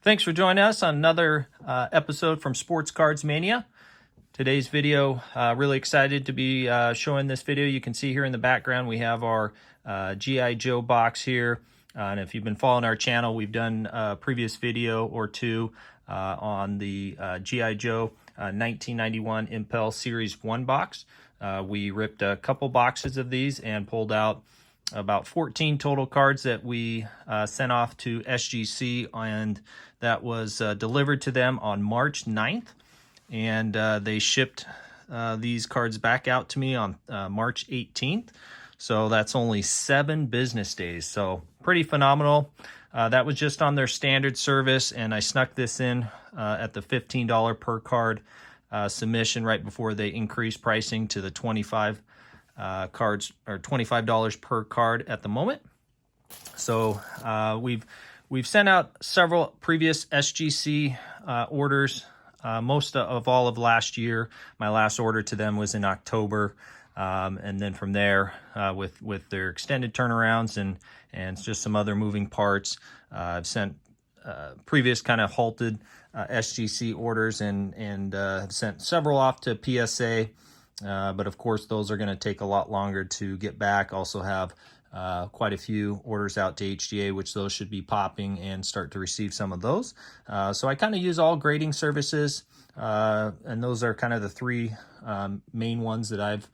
Thanks for joining us on another episode from Sports Cards Mania. Today's video, really excited to be showing this video. You can see here in the background we have our G.I. Joe box here. And if you've been following our channel, we've done a previous video or two on the G.I. Joe 1991 Impel Series 1 box. We ripped a couple boxes of these and pulled out about 14 total cards that we sent off to SGC, and that was delivered to them on March 9th. And they shipped these cards back out to me on March 18th. So that's only 7 business days. So pretty phenomenal. That was just on their standard service, and I snuck this in at the $15 per card submission right before they increased pricing to the 25 cards, or $25 per card at the moment. So we've sent out several previous SGC orders. Most of all of last year. My last order to them was in October, and then from there, with their extended turnarounds and just some other moving parts, I've sent previous kind of halted SGC orders and have sent several off to PSA. But of course, those are going to take a lot longer to get back. Also have quite a few orders out to HDA, which those should be popping and start to receive some of those. So I kind of use all grading services, and those are kind of the three main ones that I've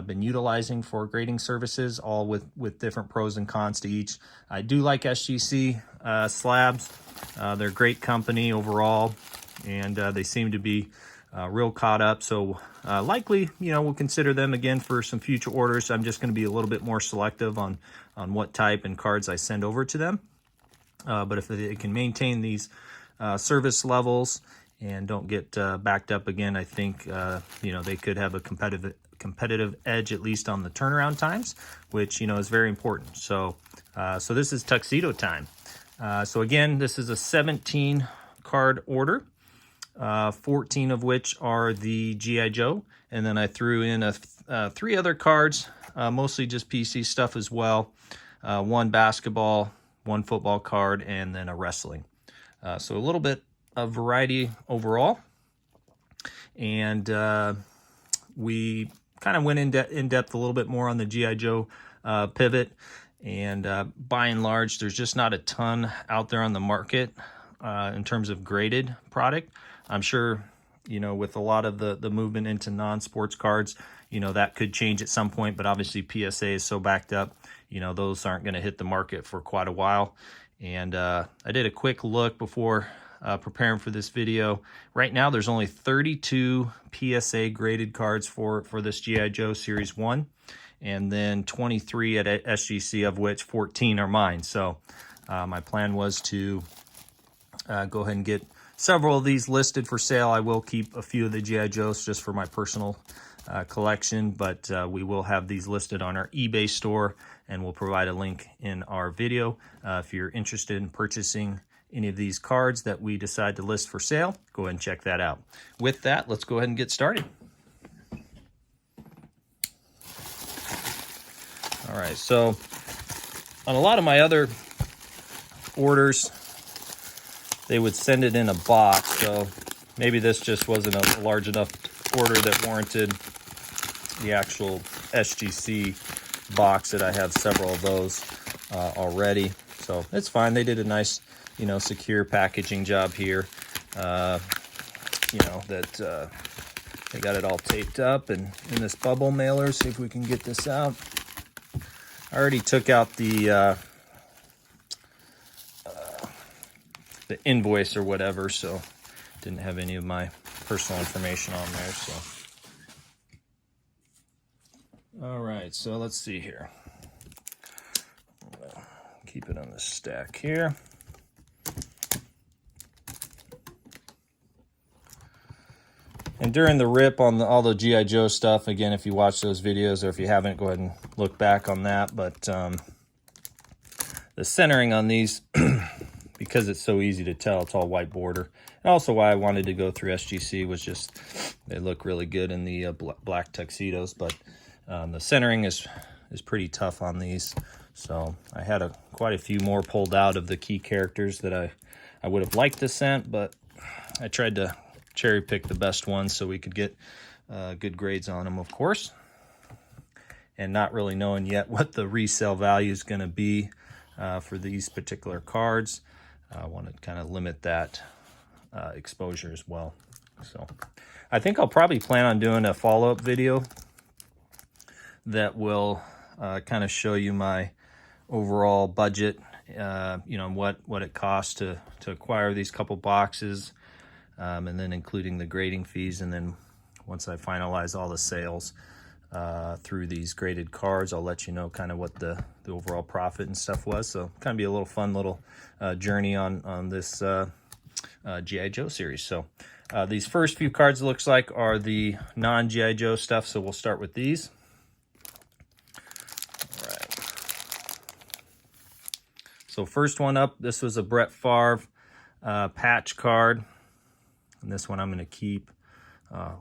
been utilizing for grading services, all with different pros and cons to each. I do like SGC slabs. They're a great company overall, and they seem to be real caught up. So likely, we'll consider them again for some future orders. I'm just going to be a little bit more selective on what type and cards I send over to them. But if they can maintain these service levels and don't get backed up again, I think they could have a competitive edge, at least on the turnaround times, which is very important. So so this is tuxedo time. So again, this is a 17 card order. 14 of which are the G.I. Joe, and then I threw in 3 other cards, mostly just PC stuff as well. 1 basketball, 1 football card, and then a wrestling. So a little bit of variety overall. And we kind of went in depth a little bit more on the G.I. Joe pivot. And by and large, there's just not a ton out there on the market in terms of graded product. I'm sure, with a lot of the movement into non-sports cards, that could change at some point, but obviously PSA is so backed up, those aren't going to hit the market for quite a while. And I did a quick look before preparing for this video. Right now, there's only 32 PSA graded cards for this G.I. Joe Series 1, and then 23 at SGC, of which 14 are mine. So my plan was to go ahead and get several of these listed for sale. I will keep a few of the G.I. Joes just for my personal collection, but we will have these listed on our eBay store, and we'll provide a link in our video. If you're interested in purchasing any of these cards that we decide to list for sale, go ahead and check that out. With that, let's go ahead and get started. All right, so on a lot of my other orders, they would send it in a box, so maybe this just wasn't a large enough order that warranted the actual SGC box that I have several of those already. So it's fine. They did a nice, secure packaging job here. That they got it all taped up and in this bubble mailer. See if we can get this out. I already took out the invoice or whatever, so didn't have any of my personal information on there. So all right, so let's see here. Keep it on the stack here. And during the rip on all the G.I. Joe stuff, again, if you watch those videos, or if you haven't, go ahead and look back on that. But the centering on these, because it's so easy to tell, it's all white border. And also why I wanted to go through SGC was just they look really good in the black tuxedos, but the centering is pretty tough on these. So I had a quite a few more pulled out of the key characters that I would have liked to send, but I tried to cherry pick the best ones so we could get good grades on them, of course. And not really knowing yet what the resale value is going to be for these particular cards. I want to kind of limit that exposure as well. So I think I'll probably plan on doing a follow-up video that will kind of show you my overall budget, you know, what it costs to acquire these couple boxes, and then including the grading fees. And then once I finalize all the sales through these graded cards, I'll let you know kind of what the overall profit and stuff was. So kind of be a little fun little journey on this G.I. Joe series. So these first few cards, it looks like, are the non-G.I. Joe stuff. So we'll start with these. All right. So first one up, this was a Brett Favre patch card. And this one I'm going to keep.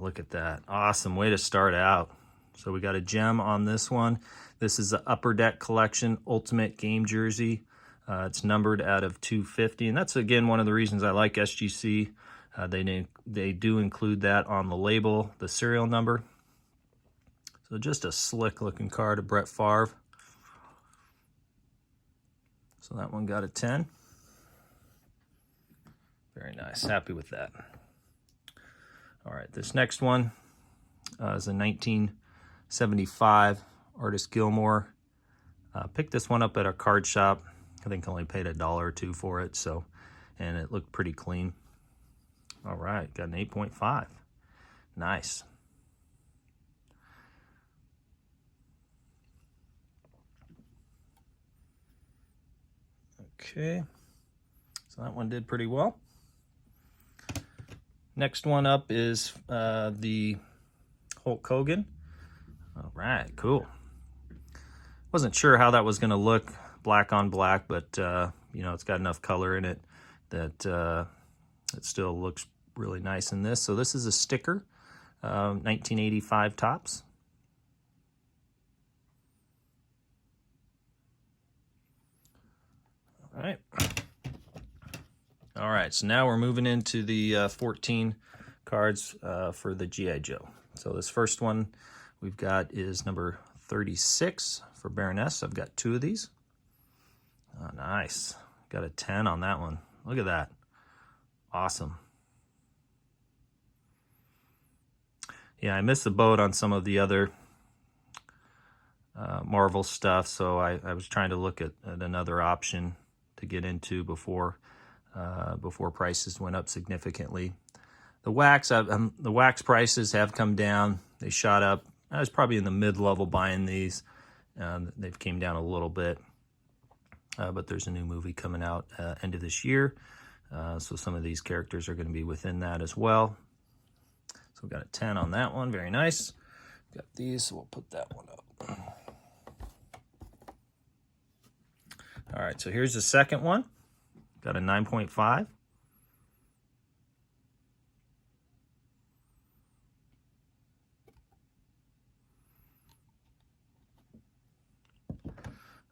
Look at that. Awesome way to start out. So we got a gem on this one. This is the Upper Deck Collection Ultimate Game Jersey. It's numbered out of 250, and that's, again, one of the reasons I like SGC. They do include that on the label, the serial number. So just a slick-looking card of Brett Favre. So that one got a 10. Very nice. Happy with that. All right, this next one is a 1975 Artist Gilmore. Picked this one up at a card shop. I think I only paid $1 or $2 for it, so, and it looked pretty clean. All right, got an 8.5. Nice. Okay, so that one did pretty well. Next one up is the Hulk Hogan. All right, cool. Wasn't sure how that was going to look black on black, but you know, it's got enough color in it that it still looks really nice in this. So this is a sticker, 1985 tops. All right. All right, so now we're moving into the 14 cards for the G.I. Joe. So this first one we've got is number 36 for Baroness. I've got 2 of these. Oh, nice. Got a 10 on that one. Look at that. Awesome. Yeah, I missed the boat on some of the other Marvel stuff, so I was trying to look at another option to get into before prices went up significantly. The wax prices have come down. They shot up. I was probably in the mid-level buying these. They've came down a little bit, but there's a new movie coming out end of this year, so some of these characters are going to be within that as well. So we've got a 10 on that one. Very nice. Got these, so we'll put that one up. All right, so here's the second one. Got a 9.5.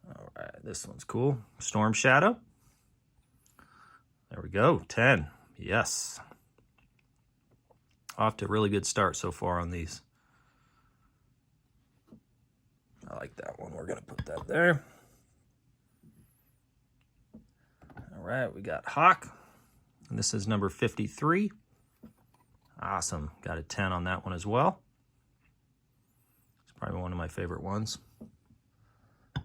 All right, this one's cool. Storm Shadow. There we go, 10. Yes. Off to a really good start so far on these. I like that one. We're going to put that there. All right, we got Hawk, and this is number 53. Awesome. Got a 10 on that one as well. It's probably one of my favorite ones. And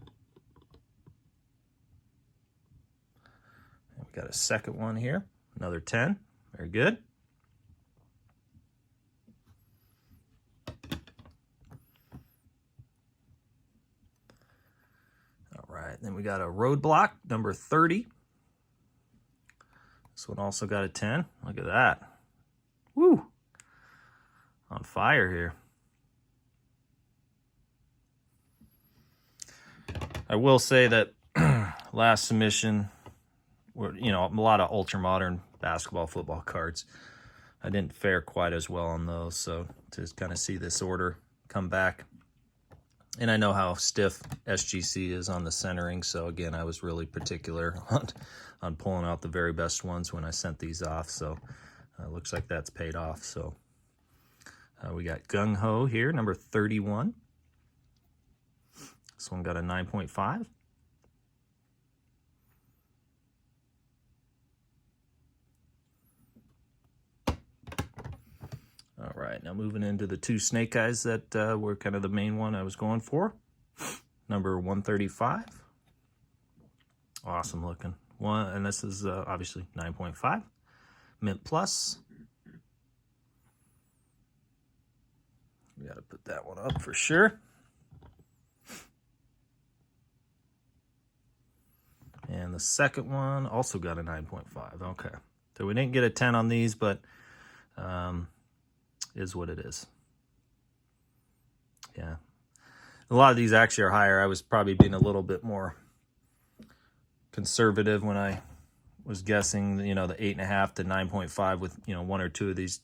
we got a second one here, another 10. Very good. All right, then we got a Roadblock, number 30. This one also got a 10. Look at that. Woo! On fire here. I will say that last submission, you know, a lot of ultra-modern basketball, football cards. I didn't fare quite as well on those, so to kind of see this order come back And I know how stiff SGC is on the centering, so again, I was really particular on pulling out the very best ones when I sent these off, so looks like that's paid off. So we got Gung Ho here, number 31. This one got a 9.5. All right, now moving into the two snake eyes that were kind of the main one I was going for. Number 135. Awesome looking one, and this is obviously 9.5. Mint Plus. We got to put that one up for sure. And the second one also got a 9.5. Okay, so we didn't get a 10 on these, but is what it is. Yeah, a lot of these actually are higher. I was probably being a little bit more conservative when I was guessing, you know, the 8.5 to 9.5 with, you know, one or two of these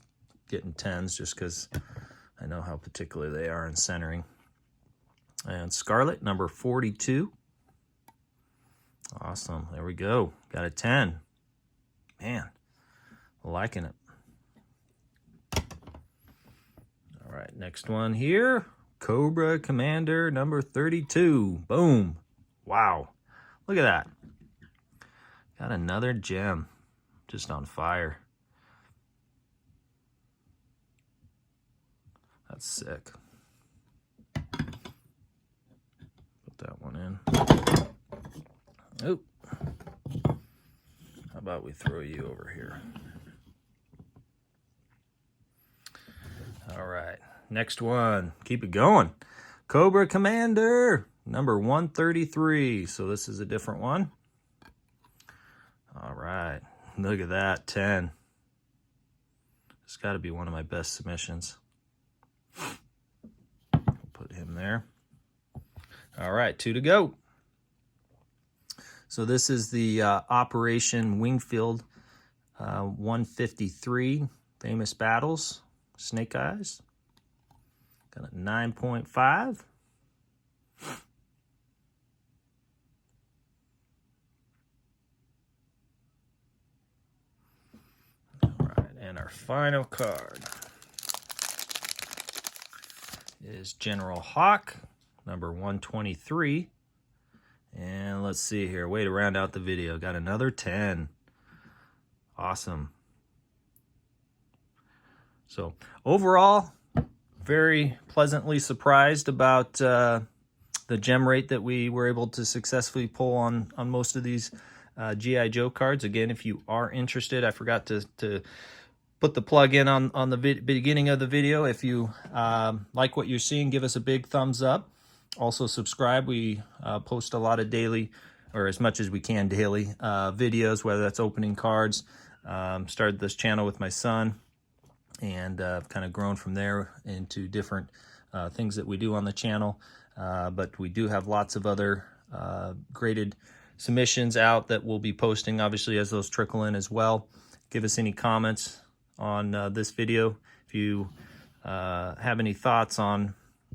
getting 10s, just because I know how particular they are in centering. And Scarlet, number 42. Awesome. There we go. Got a 10. Man, liking it. All right, next one here. Cobra Commander, number 32. Boom. Wow. Look at that. Got another gem. Just on fire. That's sick. Put that one in. Oop. How about we throw you over here? All right, next one. Keep it going. Cobra Commander, number 133. So this is a different one. All right, look at that, 10. It's got to be one of my best submissions. Put him there. All right, 2 to go. So this is the Operation Wingfield 153 Famous Battles Snake Eyes. Got a 9.5. All right, and our final card is General Hawk, number 123. And let's see here. Way to round out the video. Got another 10. Awesome. So overall, very pleasantly surprised about the gem rate that we were able to successfully pull on most of these G.I. Joe cards. Again, if you are interested, I forgot to put the plug in on the beginning of the video. If you like what you're seeing, give us a big thumbs up. Also subscribe. We post a lot of daily, or as much as we can daily, videos, whether that's opening cards. Started this channel with my son, and I've kind of grown from there into different things that we do on the channel. But we do have lots of other graded submissions out that we'll be posting, obviously, as those trickle in as well. Give us any comments on this video. If you have any thoughts on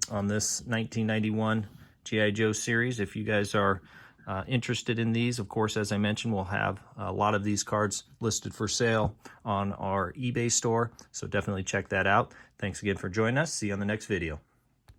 this 1991 G.I. Joe series, if you guys are interested in these, of course, as I mentioned, we'll have a lot of these cards listed for sale on our eBay store, so definitely check that out. Thanks again for joining us. See you on the next video.